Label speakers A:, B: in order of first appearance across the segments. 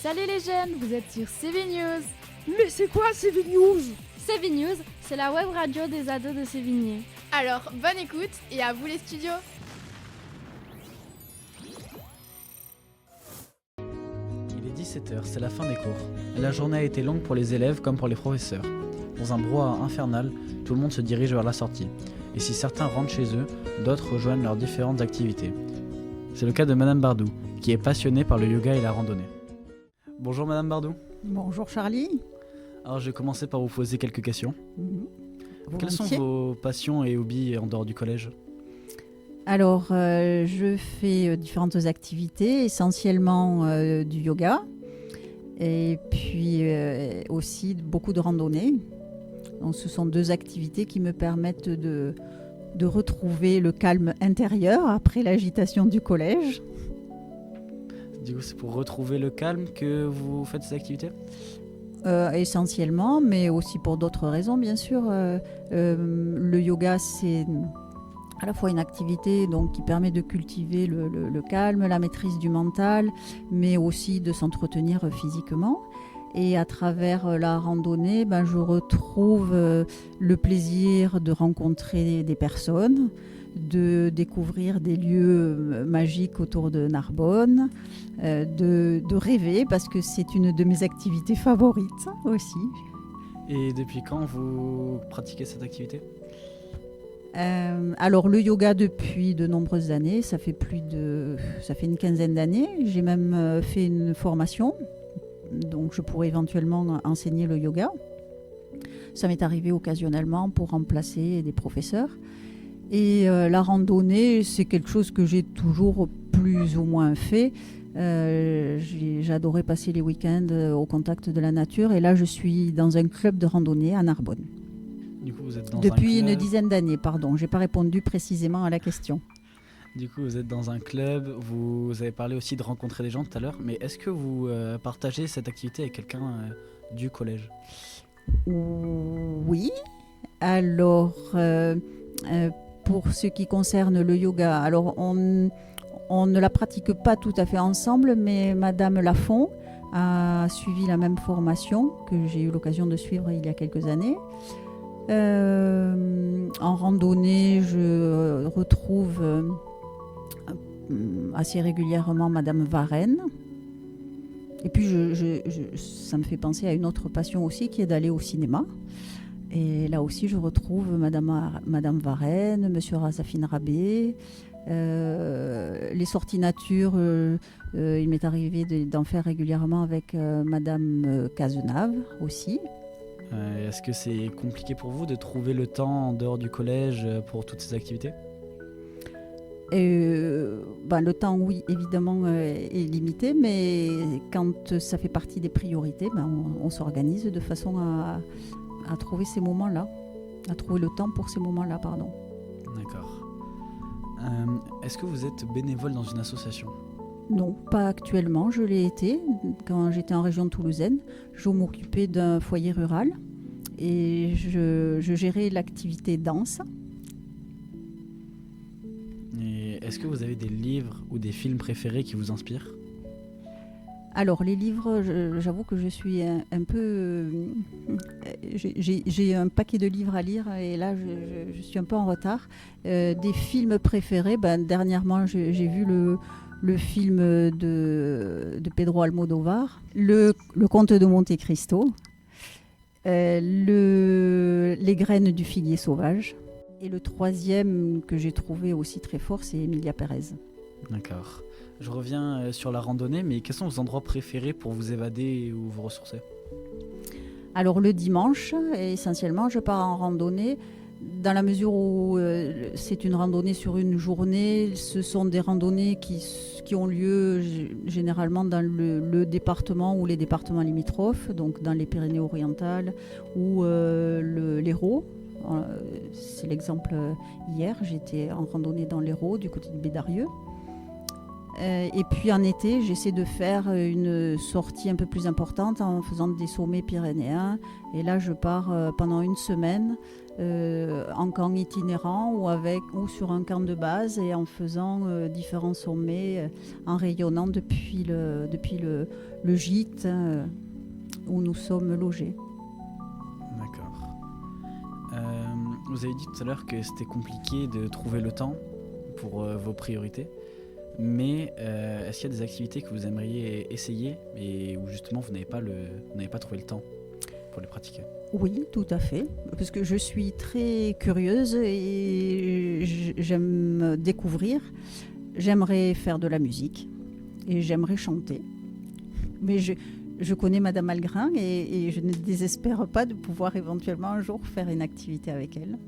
A: Salut les jeunes, vous êtes sur CV News.
B: Mais c'est quoi CV News?
A: CV News, c'est la web radio des ados de Sévigné.
C: Alors, bonne écoute et à vous les studios.
D: Il est 17h, c'est la fin des cours. La journée a été longue pour les élèves comme pour les professeurs. Dans un brouhaha infernal, tout le monde se dirige vers la sortie. Et si certains rentrent chez eux, d'autres rejoignent leurs différentes activités. C'est le cas de Madame Bardou, qui est passionnée par le yoga et la randonnée. Bonjour Madame Bardou.
E: Bonjour Charlie.
D: Alors je vais commencer par vous poser quelques questions. Quelles sont
E: Volontiers.
D: vos passions et hobbies en dehors du collège?
E: Alors, je fais différentes activités, essentiellement du yoga et puis aussi beaucoup de randonnée. Donc, ce sont deux activités qui me permettent de retrouver le calme intérieur après l'agitation du collège.
D: Du coup, c'est pour retrouver le calme que vous faites ces activités?
E: Essentiellement, mais aussi pour d'autres raisons, bien sûr. Le yoga, c'est à la fois une activité donc, qui permet de cultiver le calme, la maîtrise du mental, mais aussi de s'entretenir physiquement. Et à travers la randonnée, je retrouve le plaisir de rencontrer des personnes, de découvrir des lieux magiques autour de Narbonne, de rêver parce que c'est une de mes activités favorites aussi.
D: Et depuis quand vous pratiquez cette activité?
E: Alors le yoga depuis de nombreuses années, ça fait une quinzaine d'années. J'ai même fait une formation, donc je pourrais éventuellement enseigner le yoga. Ça m'est arrivé occasionnellement pour remplacer des professeurs. Et la randonnée, c'est quelque chose que j'ai toujours plus ou moins fait. J'adorais passer les week-ends au contact de la nature. Et là, je suis dans un club de randonnée à Narbonne.
D: Du coup, vous êtes dans
E: Depuis
D: un club.
E: une dizaine d'années, pardon. Je n'ai pas répondu précisément à la question.
D: Du coup, vous êtes dans un club. Vous avez parlé aussi de rencontrer des gens tout à l'heure. Mais est-ce que vous partagez cette activité avec quelqu'un du collège?
E: Oui. Alors... pour ce qui concerne le yoga, alors on ne la pratique pas tout à fait ensemble, mais Madame Lafont a suivi la même formation que j'ai eu l'occasion de suivre il y a quelques années. En randonnée, je retrouve assez régulièrement Madame Varenne. Et puis ça me fait penser à une autre passion aussi qui est d'aller au cinéma. Et là aussi, je retrouve Madame Varenne, Monsieur Razafine Rabé. Les sorties nature, il m'est arrivé d'en faire régulièrement avec Madame Cazenave aussi.
D: Est-ce que c'est compliqué pour vous de trouver le temps en dehors du collège pour toutes ces activités?
E: Le temps, oui, évidemment, est limité, mais quand ça fait partie des priorités, on s'organise de façon à trouver ces moments-là, à trouver le temps pour ces moments-là, pardon.
D: D'accord. Est-ce que vous êtes bénévole dans une association?
E: Non, pas actuellement. Je l'ai été quand j'étais en région toulousaine. Je m'occupais d'un foyer rural et je gérais l'activité danse.
D: Et est-ce que vous avez des livres ou des films préférés qui vous inspirent?
E: Alors les livres, j'avoue que je suis un peu... J'ai un paquet de livres à lire et là je suis un peu en retard. Des films préférés, dernièrement j'ai vu le film de Pedro Almodóvar, le Comte de Monte Cristo, Les graines du figuier sauvage. Et le troisième que j'ai trouvé aussi très fort, c'est Emilia Pérez.
D: D'accord. Je reviens sur la randonnée, mais quels sont vos endroits préférés pour vous évader ou vous ressourcer?
E: Alors le dimanche, essentiellement, je pars en randonnée. Dans la mesure où c'est une randonnée sur une journée, ce sont des randonnées qui ont lieu généralement dans le département ou les départements limitrophes, donc dans les Pyrénées-Orientales ou l'Hérault. C'est l'exemple hier, j'étais en randonnée dans l'Hérault, du côté de Bédarieux. Et puis en été, j'essaie de faire une sortie un peu plus importante en faisant des sommets pyrénéens. Et là, je pars pendant une semaine en camp itinérant ou sur un camp de base et en faisant différents sommets, en rayonnant depuis le gîte où nous sommes logés.
D: D'accord. Vous avez dit tout à l'heure que c'était compliqué de trouver le temps pour vos priorités, mais est-ce qu'il y a des activités que vous aimeriez essayer et où justement vous n'avez pas trouvé le temps pour les pratiquer?
E: Oui, tout à fait, parce que je suis très curieuse et j'aime découvrir. J'aimerais faire de la musique et j'aimerais chanter. Mais je connais Madame Algrin et je ne désespère pas de pouvoir éventuellement un jour faire une activité avec elle.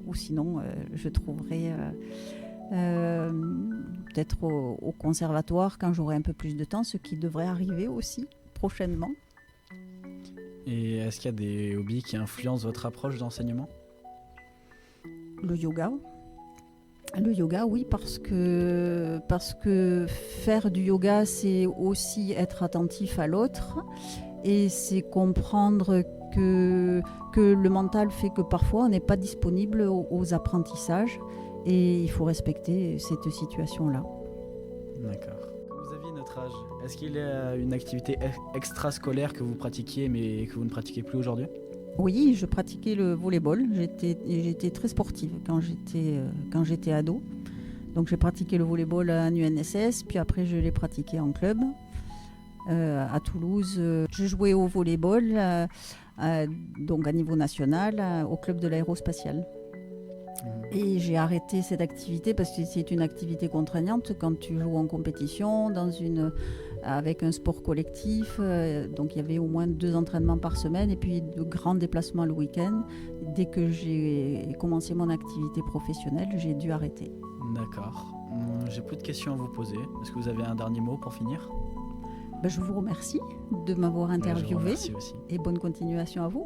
E: Ou sinon, je trouverai peut-être au conservatoire quand j'aurai un peu plus de temps, ce qui devrait arriver aussi prochainement.
D: Et est-ce qu'il y a des hobbies qui influencent votre approche d'enseignement?
E: Le yoga. Le yoga, oui, parce que faire du yoga, c'est aussi être attentif à l'autre et c'est comprendre que le mental fait que parfois on n'est pas disponible aux apprentissages et il faut respecter cette situation-là.
D: D'accord. Quand vous aviez notre âge, est-ce qu'il y a une activité extrascolaire que vous pratiquiez mais que vous ne pratiquez plus aujourd'hui?
E: Oui, je pratiquais le volley-ball. J'étais très sportive quand j'étais ado. Donc j'ai pratiqué le volley-ball en UNSS, puis après je l'ai pratiqué en club à Toulouse. Je jouais au volley-ball donc à niveau national au club de l'aérospatiale. Et j'ai arrêté cette activité parce que c'est une activité contraignante quand tu joues en compétition avec un sport collectif. Donc il y avait au moins 2 entraînements par semaine et puis de grands déplacements le week-end. Dès que j'ai commencé mon activité professionnelle, j'ai dû arrêter.
D: D'accord. J'ai plus de questions à vous poser. Est-ce que vous avez un dernier mot pour finir?
E: Je vous remercie de m'avoir
D: Je vous
E: interviewé
D: remercie aussi.
E: et bonne continuation à vous.